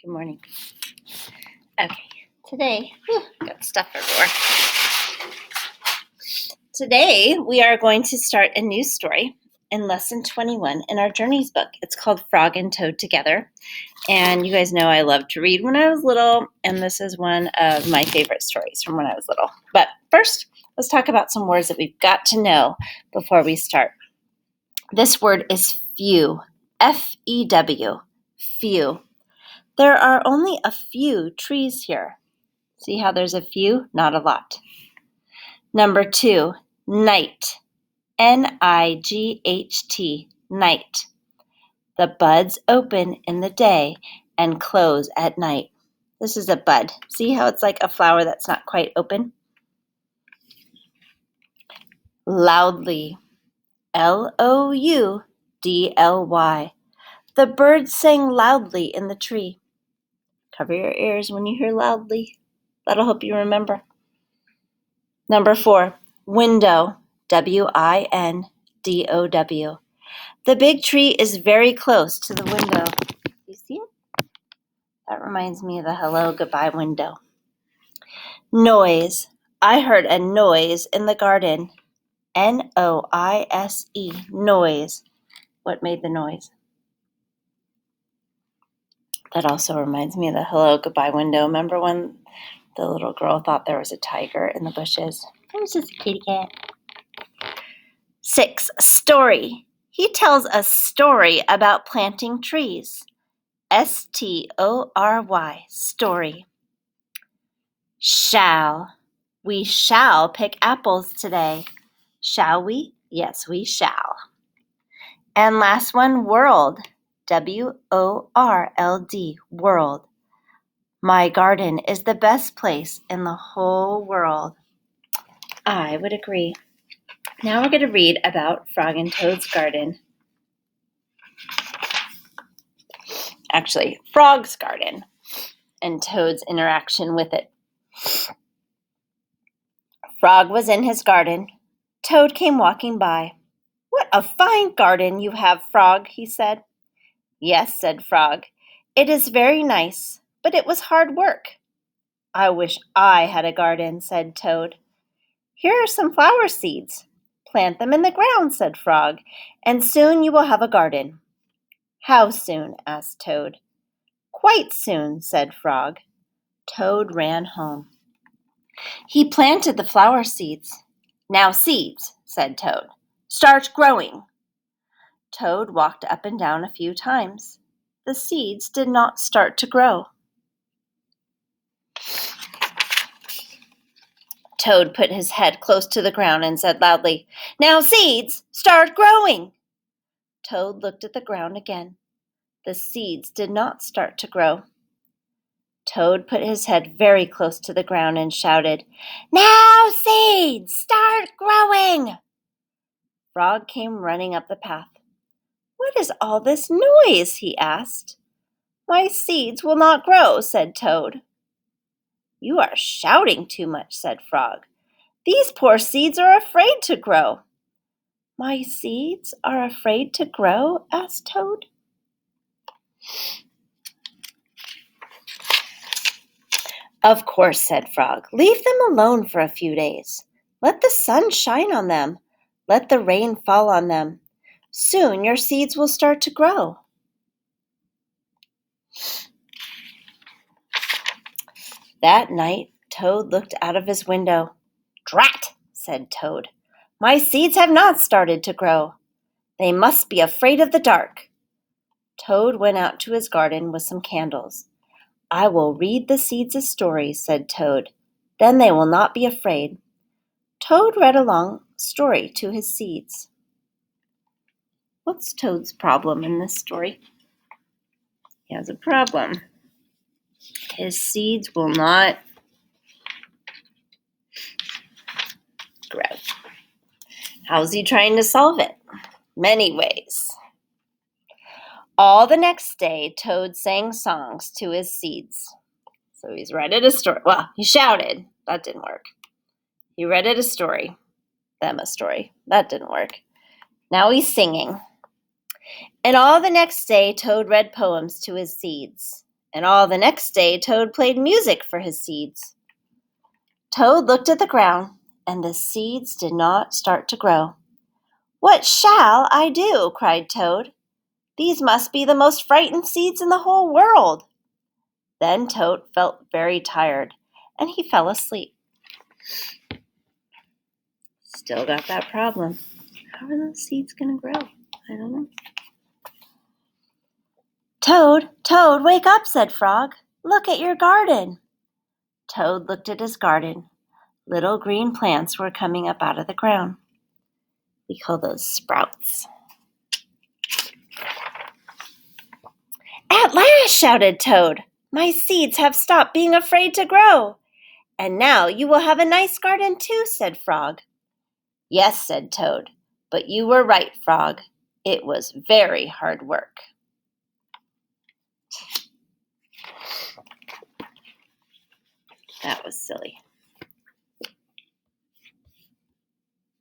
Good morning. Okay, today, got stuff everywhere. Today, we are going to start a new story in Lesson 21 in our Journeys book. It's called Frog and Toad Together. And you guys know I loved to read when I was little, and this is one of my favorite stories from when I was little. But first, let's talk about some words that we've got to know before we start. This word is few, F-E-W, few. There are only a few trees here. See how there's a few? Not a lot. Number 2, night, N-I-G-H-T, night. The buds open in the day and close at night. This is a bud. See how it's like a flower that's not quite open? Loudly, L-O-U-D-L-Y. The birds sang loudly in the tree. Cover your ears when you hear loudly. That'll help you remember. Number 4, window, W-I-N-D-O-W. The big tree is very close to the window. You see it? That reminds me of the hello, goodbye window. Noise. I heard a noise in the garden. N-O-I-S-E, noise. What made the noise? That also reminds me of the hello, goodbye window. Remember when the little girl thought there was a tiger in the bushes? It was just a kitty cat. 6, story. He tells a story about planting trees. S-T-O-R-Y, story. Shall. We shall pick apples today. Shall we? Yes, we shall. And last one, world. W-O-R-L-D, world. My garden is the best place in the whole world. I would agree. Now we're going to read about Frog and Toad's garden. Actually, Frog's garden and Toad's interaction with it. Frog was in his garden. Toad came walking by. What a fine garden you have, Frog, he said. Yes, said Frog. It is very nice, but it was hard work. I wish I had a garden, said Toad. Here are some flower seeds. Plant them in the ground, said Frog, and soon you will have a garden. How soon? Asked Toad. Quite soon, said Frog. Toad ran home. He planted the flower seeds. Now seeds, said Toad. Start growing. Toad walked up and down a few times. The seeds did not start to grow. Toad put his head close to the ground and said loudly, Now seeds, start growing. Toad looked at the ground again. The seeds did not start to grow. Toad put his head very close to the ground and shouted, Now seeds, start growing. Frog came running up the path. What is all this noise? He asked. My seeds will not grow, said Toad. You are shouting too much, said Frog. These poor seeds are afraid to grow. My seeds are afraid to grow? Asked Toad. Of course, said Frog. Leave them alone for a few days. Let the sun shine on them. Let the rain fall on them. Soon your seeds will start to grow. That night, Toad looked out of his window. Drat, said Toad. My seeds have not started to grow. They must be afraid of the dark. Toad went out to his garden with some candles. I will read the seeds a story, said Toad. Then they will not be afraid. Toad read a long story to his seeds. What's Toad's problem in this story? He has a problem. His seeds will not grow. How's he trying to solve it? Many ways. All the next day, Toad sang songs to his seeds. So he's read it a story. Well, he shouted. That didn't work. He read it a story. Them a story. That didn't work. Now he's singing. And all the next day, Toad read poems to his seeds. And all the next day Toad played music for his seeds. Toad looked at the ground, and the seeds did not start to grow. "What shall I do?" cried Toad. "These must be the most frightened seeds in the whole world." Then Toad felt very tired, and he fell asleep. Still got that problem. How are those seeds going to grow? I don't know. "Toad, Toad, wake up," said Frog. "Look at your garden." Toad looked at his garden. Little green plants were coming up out of the ground. We call those sprouts. "At last," shouted Toad. "My seeds have stopped being afraid to grow." "And now you will have a nice garden too," said Frog. "Yes," said Toad, "but you were right, Frog. It was very hard work." That was silly.